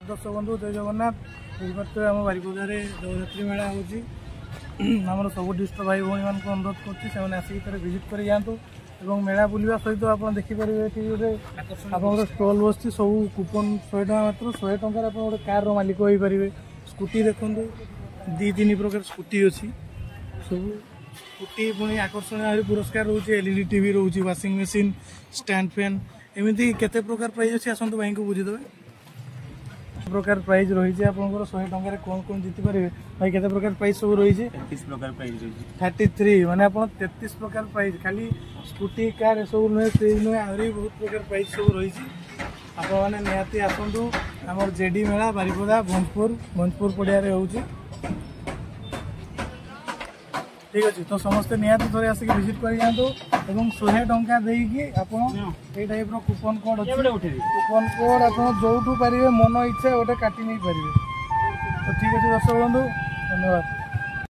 दर्शक बंधु जय जगन्नाथ बुझे आम बारिपदारे जगदात्री मेला होमर सब डिस्ट्रिक्ट भाई भाई मान अनुरोध कर विजिट कर जातु मेला बुलवा सहित आप देखिपारे ये आप स्टल बस सब कूपन 100 टका मात्र 100 टकर आप गोटे कार मालिक हो पारे। स्कूटी देखु 2-3 प्रकार स्कूटी अच्छी सब स्कूटी पुणी आकर्षण पुरस्कार रोचे एलईडी टीवी रोचे वाशिंग मशीन स्टैंड फैन एमती केते प्रकार प्राइज अच्छी आसतु भाई को बुझीदे प्रकार प्राइज रही है। 100 टकर कौन कौन जीति पारे भाई केते प्रकार प्राइज सब रही है 33 प्रकार प्राइज रही 33 माने आप 33 प्रकार प्राइज खाली स्कूटी कार सब नुहे फ्रिज नुहे आहरी बहुत प्रकार प्राइज सब रही आप निहाती आसतु आम जेडी मेला बारिपदा भंजपुर पड़िया हो ठीक अच्छे तो समस्ते निहाती थोड़े आसिक विजिट कर जातु 100 टंका देकी आप टाइप कूपन कोड अच्छे कूपन कोड आप जो पारे मन इच्छा गोटे काटी नहीं पारे। तो ठीक अच्छे दर्शक बंधु धन्यवाद।